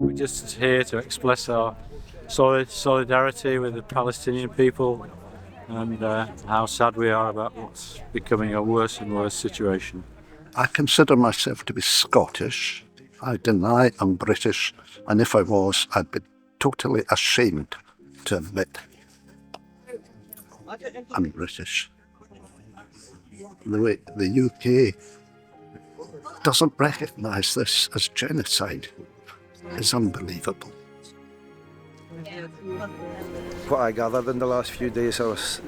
We're just here to express our solidarity with the Palestinian people and how sad we are about what's becoming a worse and worse situation. I consider myself to be Scottish. I deny I'm British, and if I was, I'd be totally ashamed to admit I'm British. The way the UK doesn't recognise this as genocide is unbelievable. What I gathered in the last few days, I was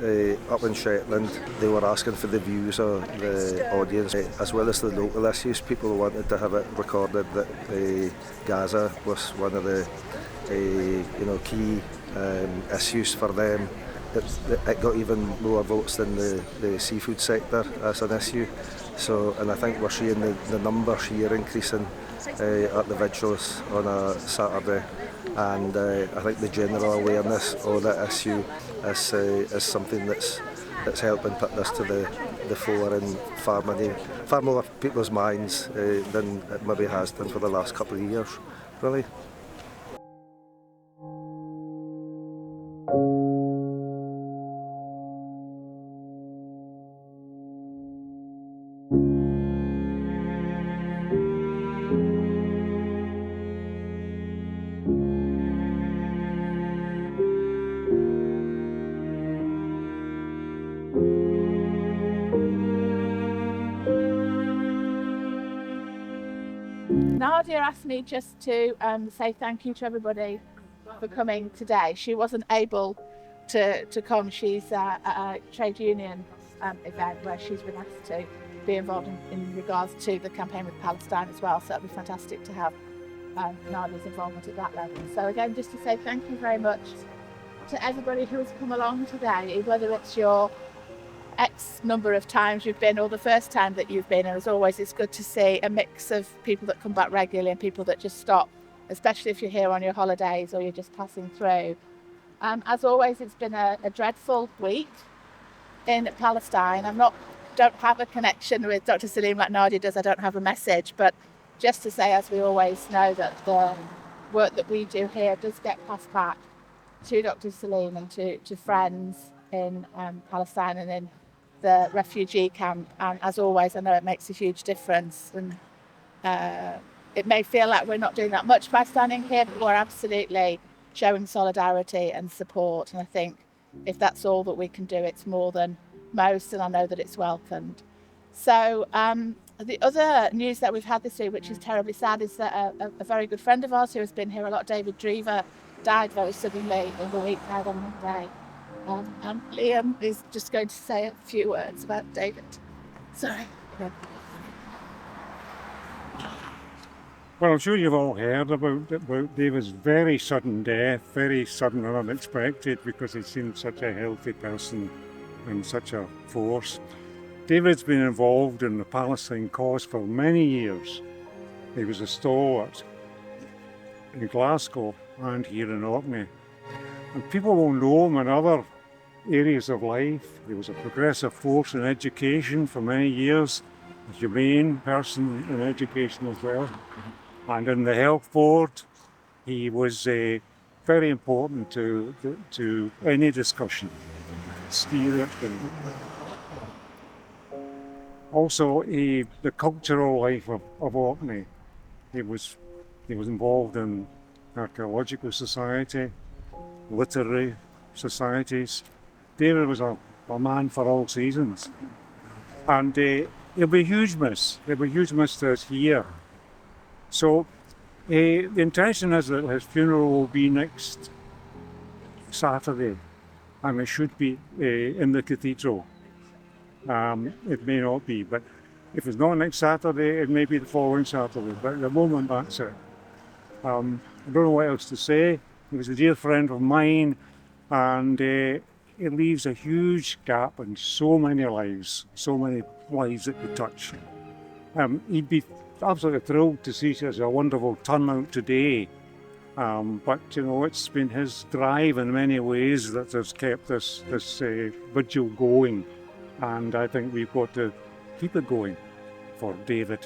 up in Shetland. They were asking for the views of the audience, as well as the local issues. People wanted to have it recorded that Gaza was one of the key issues for them. It got even more votes than the seafood sector as an issue. So, and I think we're seeing the numbers here increasing at the Vigils on a Saturday. And I think the general awareness of that issue is something that's helping put this to the fore in far more people's minds than it maybe has done for the last couple of years, really. Nadia asked me just to say thank you to everybody for coming today. She wasn't able to come. She's at a trade union event where she's been asked to be involved in regards to the campaign with Palestine as well. So it'd be fantastic to have Nadia's involvement at that level. So again, just to say thank you very much to everybody who has come along today, whether it's your X number of times you've been or the first time that you've been. And as always, it's good to see a mix of people that come back regularly and people that just stop, especially if you're here on your holidays or you're just passing through. As always, it's been a dreadful week in Palestine. Don't have a connection with Dr. Salim like Nadia does. I don't have a message, but just to say, as we always know, that the work that we do here does get passed back to Dr. Salim and to friends in Palestine and in the refugee camp. And as always, I know it makes a huge difference. And it may feel like we're not doing that much by standing here, but we're absolutely showing solidarity and support. And I think if that's all that we can do, it's more than most, and I know that it's welcomed. So the other news that we've had this week, which is terribly sad, is that a very good friend of ours who has been here a lot, David Drever, died very suddenly in the week, died on Monday. And Liam is just going to say a few words about David. Sorry. Well, I'm sure you've all heard about David's very sudden death, very sudden and unexpected, because he seemed such a healthy person and such a force. David's been involved in the Palestine cause for many years. He was a stalwart in Glasgow and here in Orkney. And people will know him in other areas of life. He was a progressive force in education for many years, a humane person in education as well. And in the health board, he was very important to any discussion. Steer it. Also, the cultural life of Orkney. He was involved in archaeological society, literary societies. David was a man for all seasons. And he'll be a huge miss. He'll be a huge miss to us here. So the intention is that his funeral will be next Saturday, and it should be in the cathedral. It may not be, but if it's not next Saturday, it may be the following Saturday. But at the moment, that's it. I don't know what else to say. He was a dear friend of mine, and it leaves a huge gap in so many lives that we touch. He'd be absolutely thrilled to see such a wonderful turnout today. But it's been his drive in many ways that has kept this vigil going, and I think we've got to keep it going for David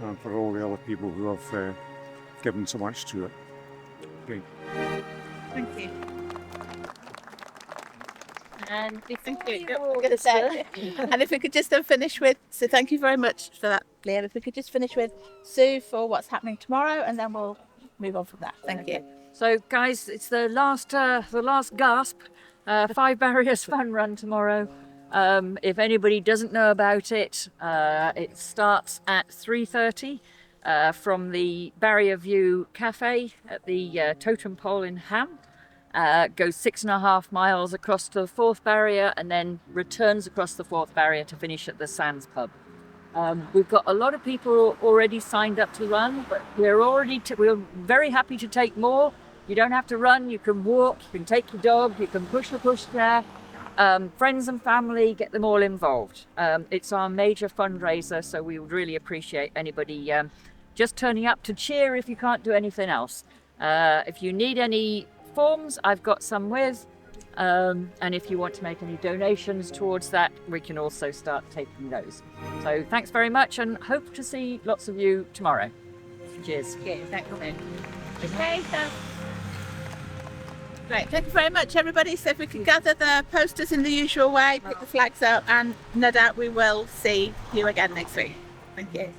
and for all the other people who have given so much to it. Okay. Thank you. And Thank you. I'm going to say, and if we could just finish with, so thank you very much for that, Liam. If we could just finish with Sue for what's happening tomorrow, and then we'll move on from that. Thank you. So, guys, it's the last gasp. 5 Barriers fun run tomorrow. If anybody doesn't know about it, it starts at 3:30 from the Barrier View Cafe at the Totem Pole in Ham. Goes 6.5 miles across to the 4th barrier and then returns across the 4th barrier to finish at the Sands pub. We've got a lot of people already signed up to run, but we're very happy to take more. You don't have to run, you can walk, you can take your dog, you can push the pushchair. Friends and family, get them all involved. It's our major fundraiser, so we would really appreciate anybody just turning up to cheer if you can't do anything else. If you need any forms, I've got some with, and if you want to make any donations towards that, we can also start taking those. So thanks very much, and hope to see lots of you tomorrow. Cheers. Okay, thank you. Okay, so great. Thank you very much, everybody. So if we can gather the posters in the usual way, pick the flags up, and no doubt we will see you again next week. Thank you.